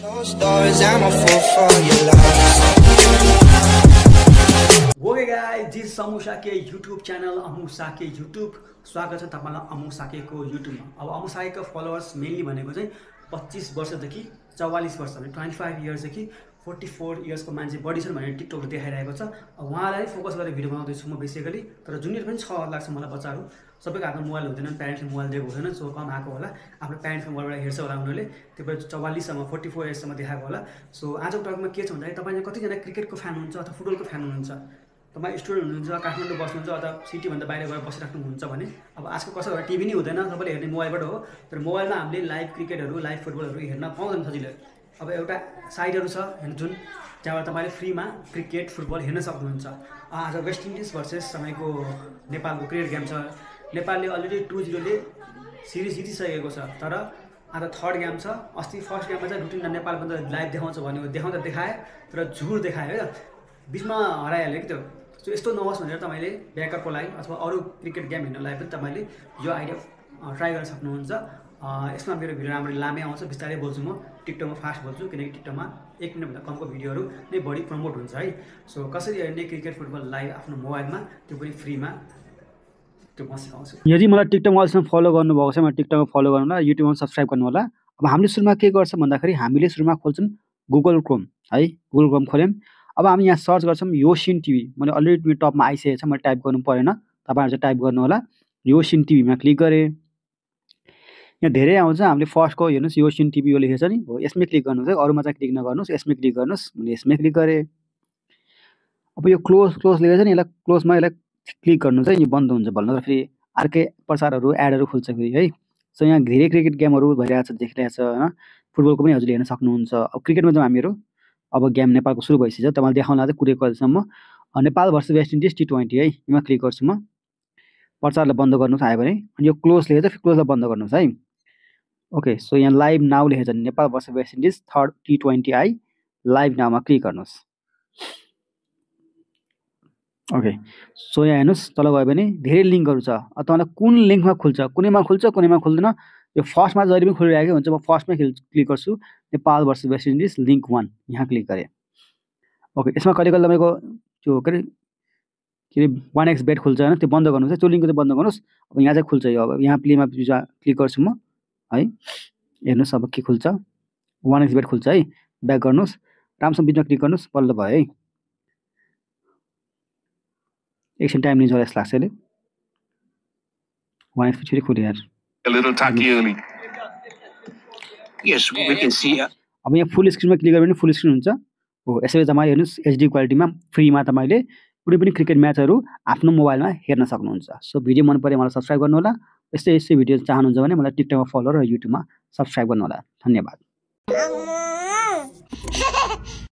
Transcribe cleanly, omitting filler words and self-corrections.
Okay guys, this समूह साके YouTube channel अमु साके YouTube स्वागत छ तपाईलाई अमु साकेको यूट्यूबमा। अब अमु साकेको फलोवर्स मेनली भनेको चाहिँ 25 वर्षदेखि 44 वर्ष भने 25 इयर्सदेखि 44 इयर्सको मान्छे बढी छन् भनेर टिकटकले देखाइरहेको छ। अब उहाँलाई फोकस गरेर भिडियो बनाउँदैछु म बेसिकली। तर जुनियर पनि छ लाग्छ मलाई बच्चाहरू, सबैको हातमा मोबाइल हुँदैन, प्यारेन्ट्सले मोबाइल दिएको हुँदैन, सो कम आएको होला, आफ्नो प्यारेन्ट्सको मोबाइलबाट हेर्छ होला उनीहरूले, त्यो भएर 44सम्म 44 इयर्ससम्म देखाएको होला। सो आजको टकमा के छ भन्दाखेरि तपाईँ कतिजना क्रिकेटको फ्यान हुनुहुन्छ अथवा फुटबलको फ्यान हुनुहुन्छ, तपाईँ स्टुडेन्ट हुनुहुन्छ, काठमाडौँ बस्नुहुन्छ अथवा सिटीभन्दा बाहिर गएर बसिराख्नुहुन्छ भने अब आजको कसै घर टिभी नै हुँदैन, सबैले हेर्ने मोबाइलबाट हो। तर मोबाइलमा हामीले लाइभ क्रिकेटहरू लाइभ फुटबलहरू हेर्न पाउँदैन सजिलै। अब एउटा साइटहरू छ हेर्नु जुन जहाँबाट तपाईँले फ्रीमा क्रिकेट फुटबल हेर्न सक्नुहुन्छ। आज वेस्ट इन्डिज भर्सेस तपाईँको नेपालको क्रिकेट गेम छ। नेपालले अलरेडी 2-0ले सिरिज जितिसकेको छ, तर आज थर्ड गेम छ। अस्ति फर्स्ट गेममा चाहिँ रुटिन नेपाल पनि लाइभ देखाउँछ भन्यो, देखाउँदा देखाए तर झुर देखायो क्या, बिचमा हराइहाल्यो कि त्यो। सो यस्तो नहोस् भनेर तपाईँले ब्याकअपको लागि अथवा अरू क्रिकेट गेम हेर्नलाई पनि तपाईँले यो आइडिया ट्राई गर्न सक्नुहुन्छ। यसमा मेरो भिडियो राम्ररी लामै आउँछ, बिस्तारै बोल्छु म, टिकटकमा फास्ट बोल्छु किनकि टिकटकमा 1 मिनटभन्दा कमको भिडियोहरू नै बढी प्रमोट हुन्छ है। सो कसरी हेर्ने क्रिकेट फुटबल लाइभ आफ्नो मोबाइलमा, त्यो पनि फ्रीमा, त्यो म सिकाउँछु। यदि मलाई टिकटकमा अहिलेसम्म फलो गर्नुभएको छ, मलाई टिकटकमा फलो गर्नु होला, युट्युबमा सब्सक्राइब गर्नु होला। अब हामीले सुरुमा के गर्छ भन्दाखेरि हामीले सुरुमा खोल्छौँ गुगल क्रोम है, गुगल क्रोम खोल्यौँ। अब हामी यहाँ सर्च गर्छौँ योसिन टिभी, मैले अलरेडी टपमा आइसकेको छ, मैले टाइप गर्नु परेन, तपाईँहरू चाहिँ टाइप गर्नु होला। योसिन टिभीमा क्लिक गरेँ, यहाँ धेरै आउँछ, हामीले फर्स्टको हेर्नुहोस् योसिन टिभी यो लेखेको छ नि, हो यसमै क्लिक गर्नुहोस् है, अरूमा चाहिँ क्लिक नगर्नुहोस्, यसमै क्लिक गर्नुहोस्। मैले यसमै क्लिक गरेँ। अब यो क्लोज लेखेको छ नि, यसलाई क्लोजमा यसलाई क्लिक गर्नुहोस् है, यो बन्द हुन्छ भन्नु, फेरि अर्कै प्रचारहरू एडहरू खुल्छ फेरि है। सो यहाँ धेरै क्रिकेट गेमहरू भइरहेको छ, देखिरहेको छ होइन, फुटबलको पनि हजुरले हेर्न सक्नुहुन्छ। अब क्रिकेटमा चाहिँ हामीहरू अब गेम नेपालको सुरु भइसक्यो, तपाईँले देखाउन चाहिँ कुरेको अहिलेसम्म Nepal versus West Indies T20 है, यसमा क्लिक गर्छु म। प्रचारलाई बन्द गर्नुहोस् आयो भने, अनि यो क्लोज लेखेको छ, क्लोजलाई बन्द गर्नुहोस् है। ओके, सो यहाँ लाइभ नाउ लेखेको छ Nepal versus West Indies third T20 I, live नाउमा क्लिक गर्नुहोस्। ओके, सो यहाँ हेर्नुहोस् तल गयो भने धेरै लिङ्कहरू छ, तपाईँलाई कुन लिङ्कमा खुल्छ, कुनैमा खुल्छ कुनैमा खुल्दैन। यो फर्स्टमा जहिले पनि खुलिरहेकै हुन्छ, म फर्स्टमै क्लिक गर्छु, Nepal versus West Indies link 1, यहाँ क्लिक गरेँ। ओके, यसमा कहिले कहिले तपाईँको त्यो के अरे 1x बेट खुल्छ होइन, त्यो बन्द गर्नुहोस् है, त्यो लिङ्क चाहिँ बन्द गर्नुहोस्। अब यहाँ चाहिँ खुल्छ यो, अब यहाँ प्लेमा क्लिक गर्छु म है, हेर्नुहोस् अब के खुल्छ, 1x बेट खुल्छ है, ब्याक गर्नुहोस्, राम्रोसँग बिचमा क्लिक गर्नुहोस्, बल्ल भयो है। एकछिन टाइम लिन्छ होला जस्तो लाग्छ यसले, 1x फेरि खुल्यो यार। अब यहाँ फुल स्क्रिनमा क्लिक गर्यो भने फुल स्क्रिन हुन्छ हो। यसरी तपाईँ हेर्नुहोस् HD क्वालिटीमा फ्रीमा तपाईँले कुनै पनि क्रिकेट म्याचहरू आफ्नो मोबाइलमा हेर्न सक्नुहुन्छ। सो भिडियो मन पऱ्यो मलाई सब्सक्राइब गर्नु होला, यस्तै भिडियो चाहनुहुन्छ भने मलाई टिकटकमा फलो र युट्युबमा सब्सक्राइब गर्नु होला। धन्यवाद।